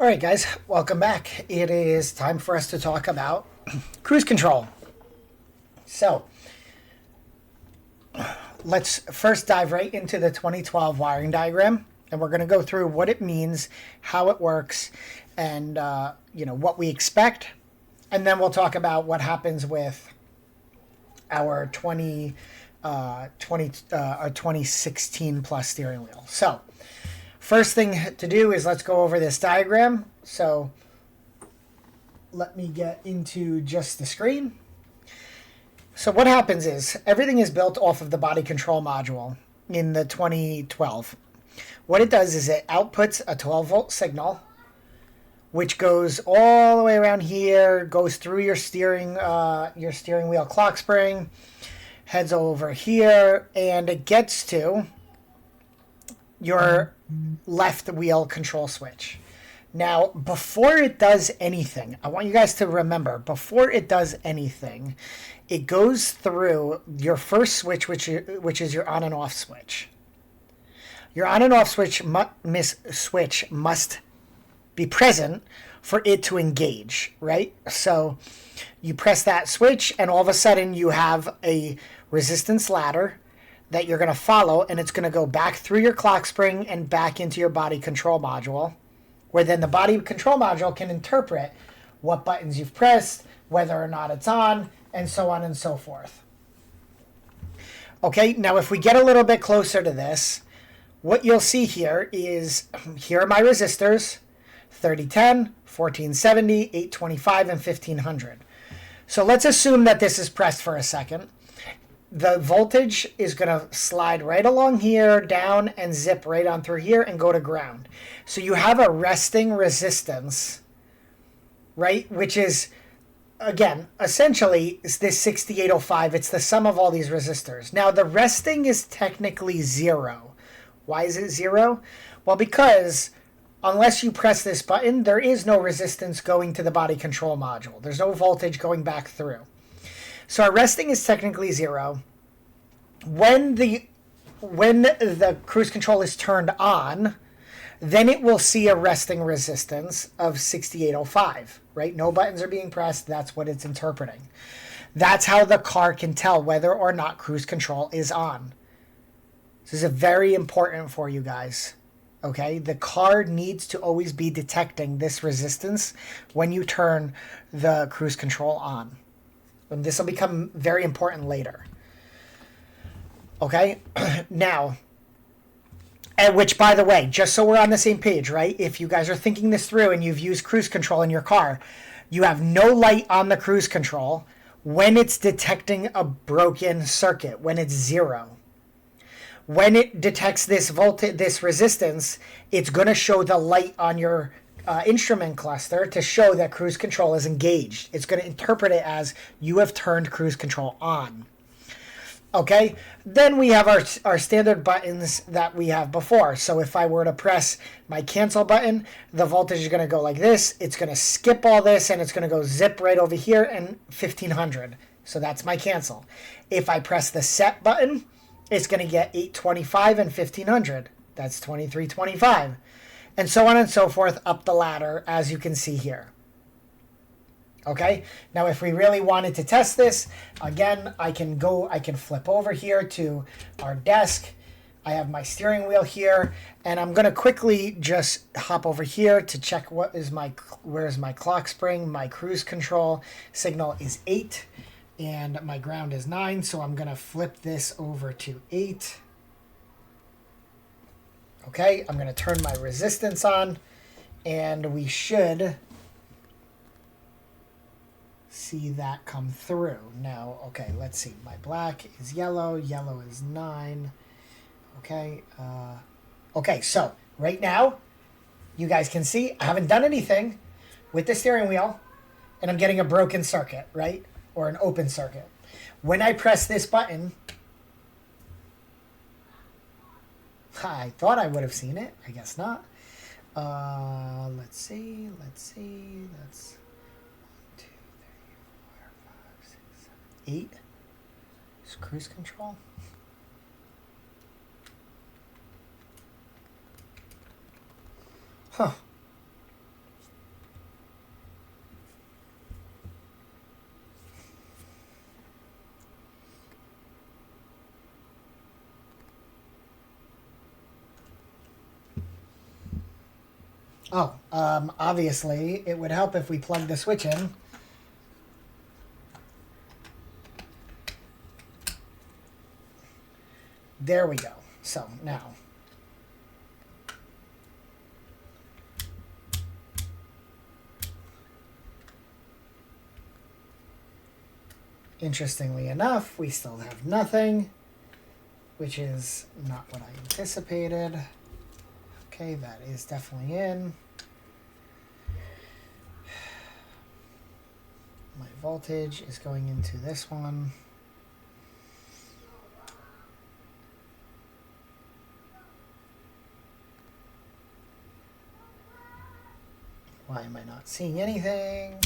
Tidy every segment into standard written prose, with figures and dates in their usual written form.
All right, guys, welcome back. It is time for us to talk about cruise control. So, let's first dive right into the 2012 wiring diagram, and we're going to go through what it means, how it works, and what we expect, and then we'll talk about what happens with our 2016 plus steering wheel. So, first thing to do is let's go over this diagram. So let me get into just the screen. So what happens is everything is built off of the body control module in the 2012. What it does is it outputs a 12-volt signal, which goes all the way around here, goes through your steering wheel clock spring, heads over here, and it gets to your left wheel control switch. Now, before it does anything, I want you guys to remember, before it does anything, it goes through your first switch, which is your on and off switch. Your on and off switch must be present for it to engage, right? So you press that switch, and all of a sudden you have a resistance ladder that you're going to follow, and it's going to go back through your clock spring and back into your body control module, where then the body control module can interpret what buttons you've pressed, whether or not it's on, and so on and so forth. Okay, now if we get a little bit closer to this, what you'll see here is, here are my resistors, 3010, 1470, 825, and 1500. So let's assume that this is pressed for a second. The voltage is going to slide right along here, down, and zip right on through here and go to ground. So you have a resting resistance, right? Which is, again, essentially is this 6805. It's the sum of all these resistors. Now, the resting is technically zero. Why is it zero? Well, because unless you press this button, there is no resistance going to the body control module. There's no voltage going back through. So our resting is technically zero. When the cruise control is turned on, then it will see a resting resistance of 6805, right? No buttons are being pressed. That's what it's interpreting. That's how the car can tell whether or not cruise control is on. This is very important for you guys. Okay, the car needs to always be detecting this resistance when you turn the cruise control on. And this will become very important later. Okay, now, and which, by the way, just so we're on the same page, right? If you guys are thinking this through and you've used cruise control in your car, you have no light on the cruise control when it's detecting a broken circuit, when it's zero. When it detects this voltage, this resistance, it's going to show the light on your instrument cluster to show that cruise control is engaged. It's going to interpret it as you have turned cruise control on. Okay, then we have our standard buttons that we have before. So if I were to press my cancel button, the voltage is going to go like this. It's going to skip all this, and it's going to go zip right over here and 1500. So that's my cancel. If I press the set button, it's going to get 825 and 1500. That's 2325. And so on and so forth up the ladder, as you can see here. Okay, now if we really wanted to test this, again, I can flip over here to our desk. I have my steering wheel here, and I'm going to quickly just hop over here to check where's my clock spring. My cruise control signal is 8, and my ground is 9, so I'm going to flip this over to 8. Okay, I'm going to turn my resistance on, and we should see that come through. Now, okay, let's see. My black is yellow. Yellow is 9. Okay. Okay, so right now, you guys can see I haven't done anything with the steering wheel, and I'm getting a broken circuit, right? Or an open circuit. When I press this button, I thought I would have seen it. I guess not. Let's see. That's 1, 2, 3, 4, 5, 6, 7, 8. Is cruise control? Huh. Oh, obviously, it would help if we plug the switch in. There we go. So now, interestingly enough, we still have nothing, which is not what I anticipated. Okay, that is definitely in. My voltage is going into this one. Why am I not seeing anything?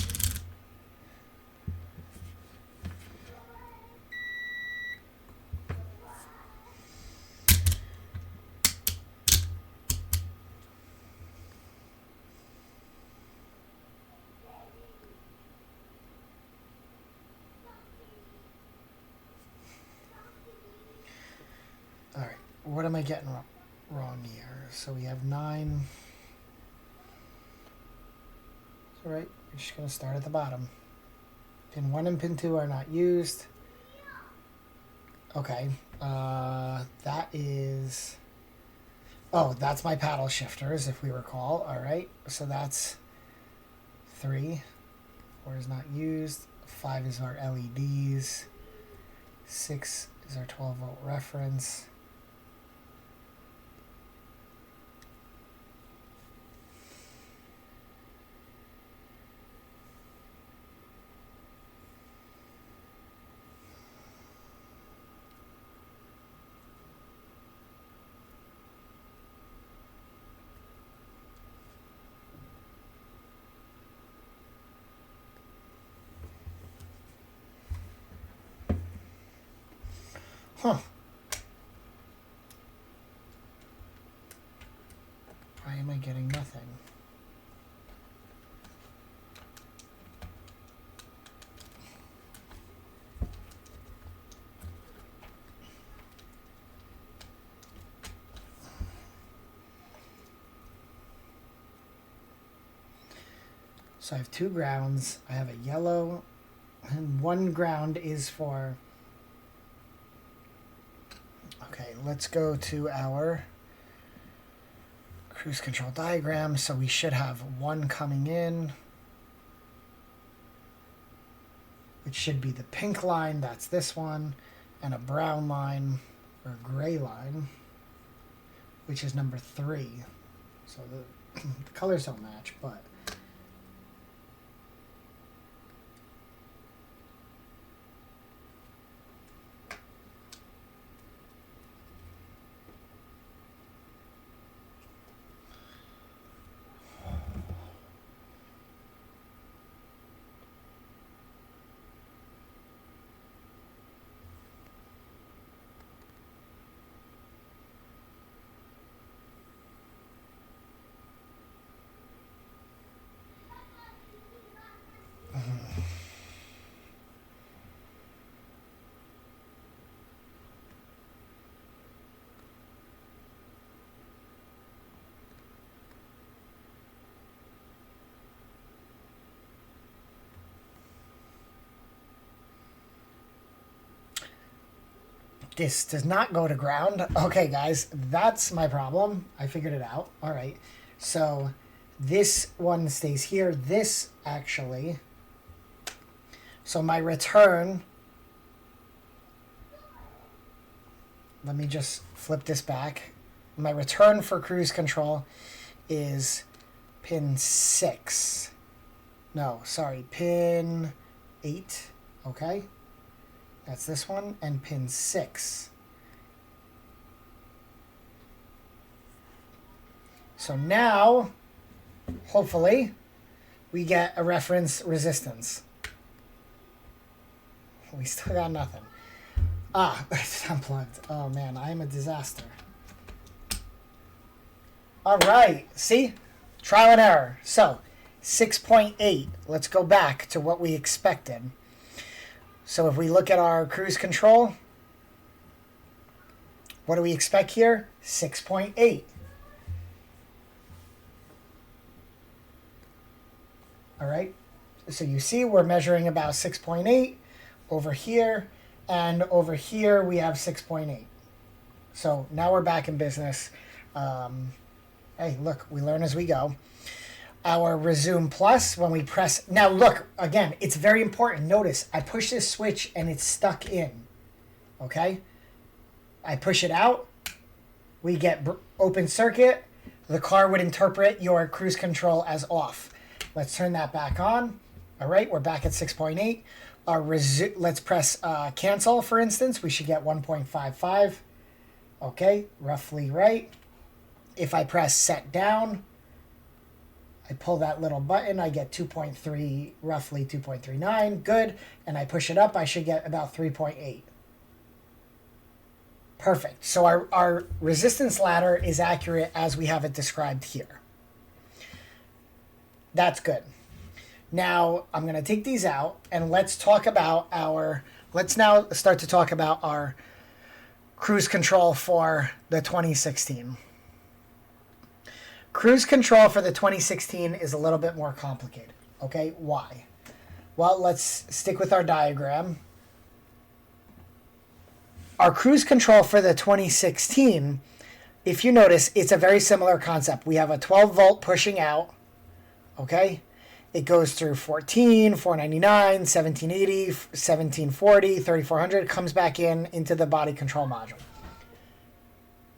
All right, what am I getting wrong here? So we have 9. All right, we're just going to start at the bottom. Pin 1 and pin 2 are not used. Okay, that is... Oh, that's my paddle shifters, if we recall. All right, so that's 3. 4 is not used. 5 is our LEDs. 6 is our 12-volt reference. Huh. Why am I getting nothing? So I have 2 grounds. I have a yellow, and 1 ground is for... Okay, let's go to our cruise control diagram. So we should have 1 coming in, which should be the pink line. That's this one. And a brown line, or gray line, which is number 3. So the colors don't match, but... This does not go to ground. Okay, guys, that's my problem. I figured it out. All right. So this one stays here. This actually... So my return... Let me just flip this back. My return for cruise control is pin 6. No, sorry, pin 8. Okay. That's this one, and pin 6. So now, hopefully, we get a reference resistance. We still got nothing. Ah, it's unplugged. Oh man, I am a disaster. All right, see? Trial and error. So, 6.8. Let's go back to what we expected. So if we look at our cruise control, what do we expect here? 6.8. All right. So you see we're measuring about 6.8 over here, and over here we have 6.8. So now we're back in business. Hey, look, we learn as we go. Our resume plus, when we press, now look, again, it's very important. Notice I push this switch and it's stuck in. Okay. I push it out. We get open circuit. The car would interpret your cruise control as off. Let's turn that back on. All right, we're back at 6.8. Let's press cancel, for instance. We should get 1.55. Okay, roughly right. If I press set down, I pull that little button, I get 2.3, roughly 2.39. Good. And I push it up, I should get about 3.8. Perfect. So our resistance ladder is accurate as we have it described here. That's good. Now I'm going to take these out and let's now start to talk about our cruise control for the 2016. Cruise control for the 2016 is a little bit more complicated. Okay, why? Well, let's stick with our diagram. Our cruise control for the 2016, if you notice, it's a very similar concept. We have a 12 volt pushing out, okay? It goes through 14, 499, 1780, 1740, 3400, comes back into the body control module.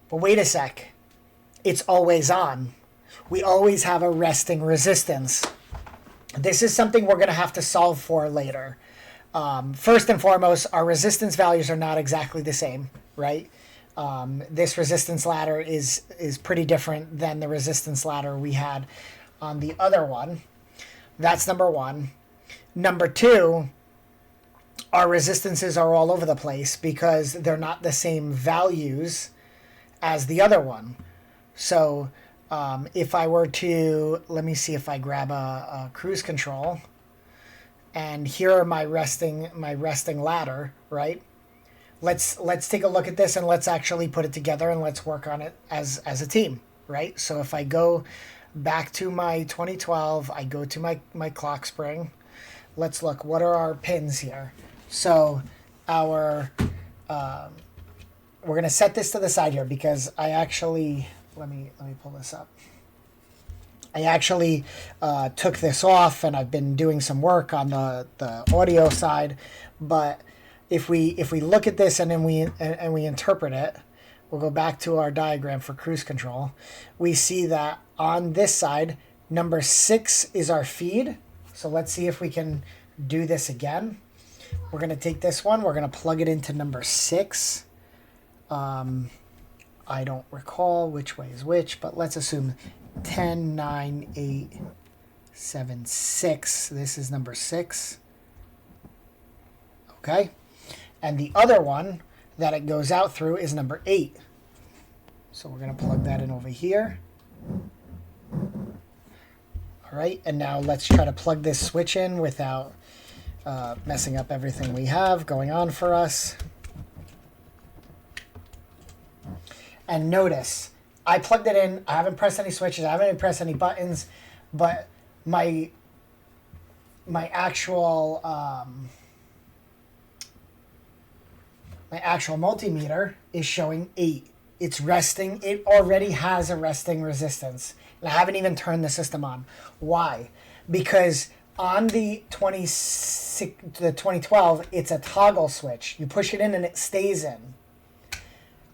But wait a sec. It's always on. We always have a resting resistance. This is something we're going to have to solve for later. First and foremost, our resistance values are not exactly the same, right? This resistance ladder is pretty different than the resistance ladder we had on the other one. That's number one. Number two, our resistances are all over the place because they're not the same values as the other one. So if I were to, let me see if I grab a cruise control. And here are my resting ladder, right? Let's take a look at this and let's actually put it together and let's work on it as a team, right? So if I go back to my 2012, I go to my clock spring. Let's look, what are our pins here? So we're going to set this to the side here because I actually, let me pull this up. I actually took this off and I've been doing some work on the audio side. But if we look at this and then we interpret it, we'll go back to our diagram for cruise control. We see that on this side, number 6 is our feed. So let's see if we can do this again. We're going to take this one. We're going to plug it into number 6. I don't recall which way is which, but let's assume 10, 9, 8, 7, 6. This is number 6. Okay. And the other one that it goes out through is number 8. So we're going to plug that in over here. All right. And now let's try to plug this switch in without messing up everything we have going on for us. And notice, I plugged it in. I haven't pressed any switches. I haven't pressed any buttons, but my actual multimeter is showing 8. It's resting. It already has a resting resistance, and I haven't even turned the system on. Why? Because on the 2012, it's a toggle switch. You push it in and it stays in.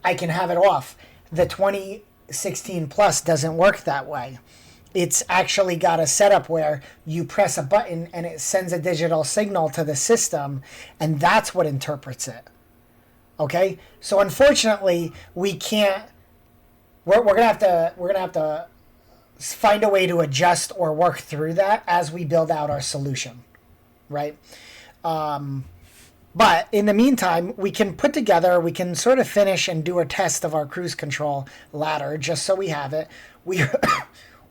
I can have it off. The 2016 Plus doesn't work that way. It's actually got a setup where you press a button and it sends a digital signal to the system, and that's what interprets it. Okay? So unfortunately, we can't. We're gonna have to find a way to adjust or work through that as we build out our solution, right? But in the meantime, we can sort of finish and do a test of our cruise control ladder just so we have it. We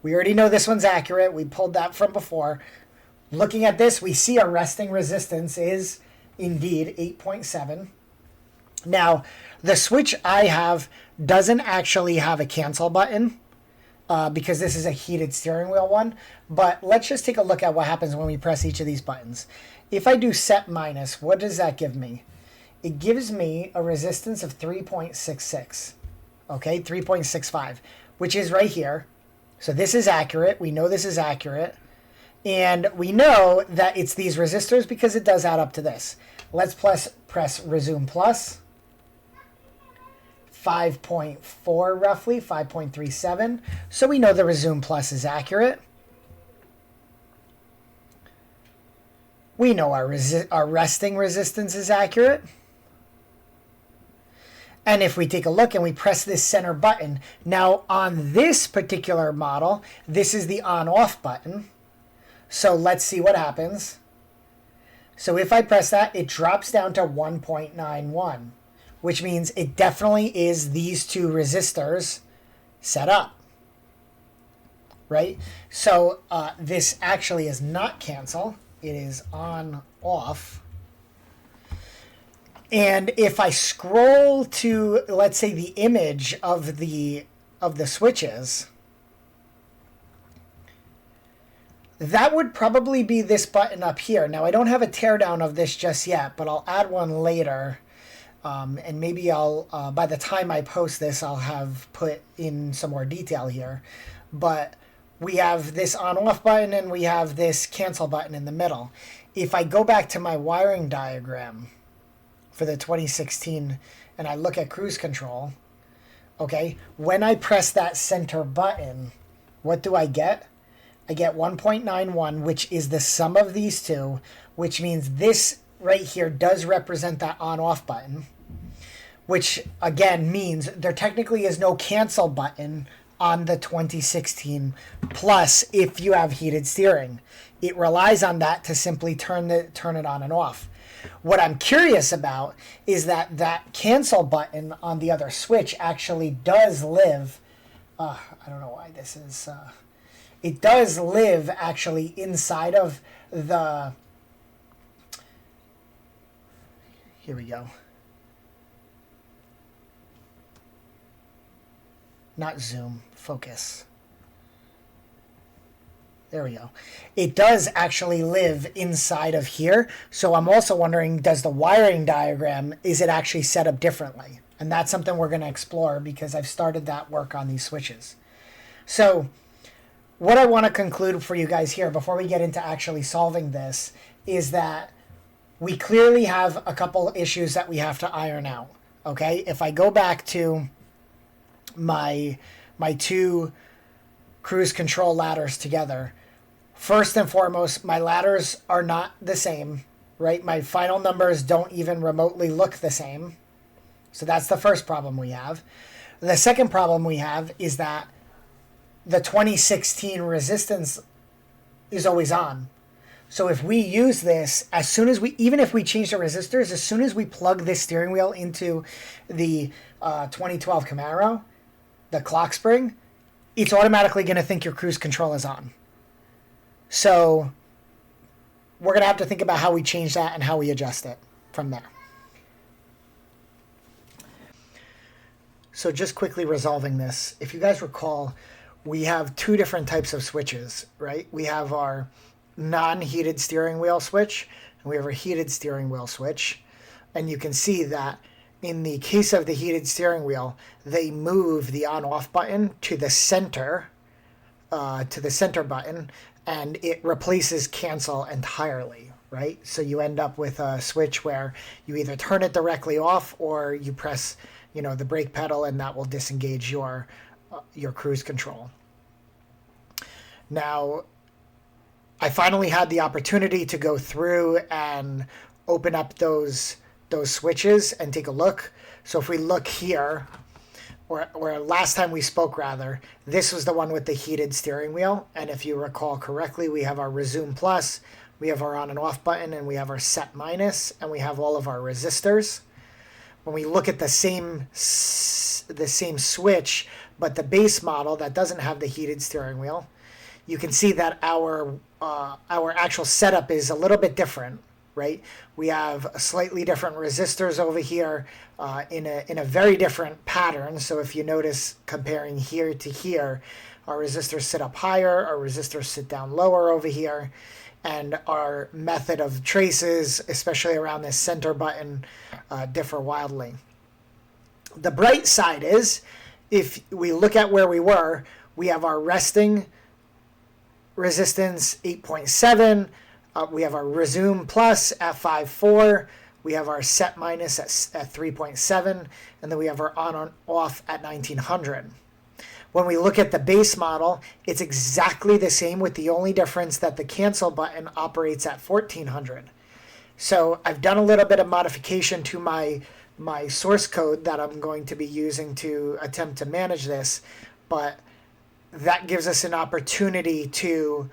already know this one's accurate. We pulled that from before. Looking at this, we see our resting resistance is indeed 8.7. Now, the switch I have doesn't actually have a cancel button. because this is a heated steering wheel one. But let's just take a look at what happens when we press each of these buttons. If I do set minus, what does that give me? It gives me a resistance of 3.66, okay, 3.65, which is right here. So this is accurate. We know this is accurate. And we know that it's these resistors because it does add up to this. Let's press resume plus. 5.4 roughly, 5.37. So we know the resume plus is accurate. We know our resting resistance is accurate. And if we take a look and we press this center button, now on this particular model, this is the on-off button. So let's see what happens. So if I press that, it drops down to 1.91, which means it definitely is these two resistors set up, right? So this actually is not cancel. It is on-off. And if I scroll to, let's say, the image of the switches, that would probably be this button up here. Now, I don't have a teardown of this just yet, but I'll add one later. And maybe I'll, by the time I post this, I'll have put in some more detail here. But we have this on-off button and we have this cancel button in the middle. If I go back to my wiring diagram for the 2016 and I look at cruise control, okay, when I press that center button, what do I get? I get 1.91, which is the sum of these two, which means this right here does represent that on-off button, which again means there technically is no cancel button on the 2016 Plus if you have heated steering. It relies on that to simply turn it on and off. What I'm curious about is that cancel button on the other switch actually does live. I don't know why this is. It does live actually inside of the. Here we go. Not zoom, focus. There we go. It does actually live inside of here. So I'm also wondering, does the wiring diagram, is it actually set up differently? And that's something we're going to explore because I've started that work on these switches. So what I want to conclude for you guys here before we get into actually solving this is that we clearly have a couple issues that we have to iron out. Okay, if I go back to my two cruise control ladders together, first and foremost, my ladders are not the same, right? My final numbers don't even remotely look the same. So that's the first problem we have. The second problem we have is that the 2016 resistance is always on. So if we use this, as soon as even if we change the resistors, as soon as we plug this steering wheel into the 2012 Camaro, the clock spring, it's automatically going to think your cruise control is on. So we're going to have to think about how we change that and how we adjust it from there. So just quickly resolving this, if you guys recall, we have two different types of switches, right? We have our non-heated steering wheel switch, and we have a heated steering wheel switch. And you can see that in the case of the heated steering wheel, they move the on-off button to the center button, and it replaces cancel entirely, right? So you end up with a switch where you either turn it directly off or you press, the brake pedal, and that will disengage your cruise control. Now, I finally had the opportunity to go through and open up those switches and take a look. So if we look here, or last time we spoke rather, this was the one with the heated steering wheel. And if you recall correctly, we have our resume plus, we have our on and off button, and we have our set minus, and we have all of our resistors. When we look at the same switch, but the base model that doesn't have the heated steering wheel, you can see that our actual setup is a little bit different, right? We have slightly different resistors over here in a very different pattern. So if you notice, comparing here to here, Our resistors sit up higher, our resistors sit down lower over here, and our method of traces, especially around this center button, differ wildly. The bright side is, if we look at where we were, we have our resting resistance 8.7, we have our resume plus at 5.4, we have our set minus at 3.7, and then we have our on off at 1900. When we look at the base model, it's exactly the same, with the only difference that the cancel button operates at 1400. So I've done a little bit of modification to my source code that I'm going to be using to attempt to manage this, but that gives us an opportunity to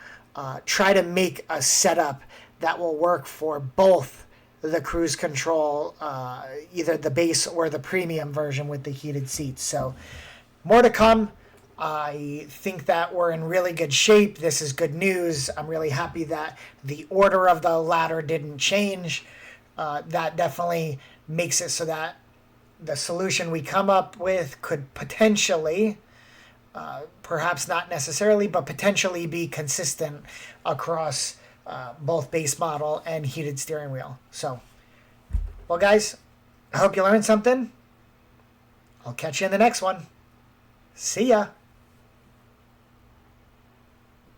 try to make a setup that will work for both the CruiseControl, either the base or the premium version with the heated seats. So more to come. I think that we're in really good shape. This is good news. I'm really happy that the order of the ladder didn't change. That definitely makes it so that the solution we come up with could potentially, perhaps not necessarily, but potentially be consistent across both base model and heated steering wheel. So, well, guys, I hope you learned something. I'll catch you in the next one. See ya.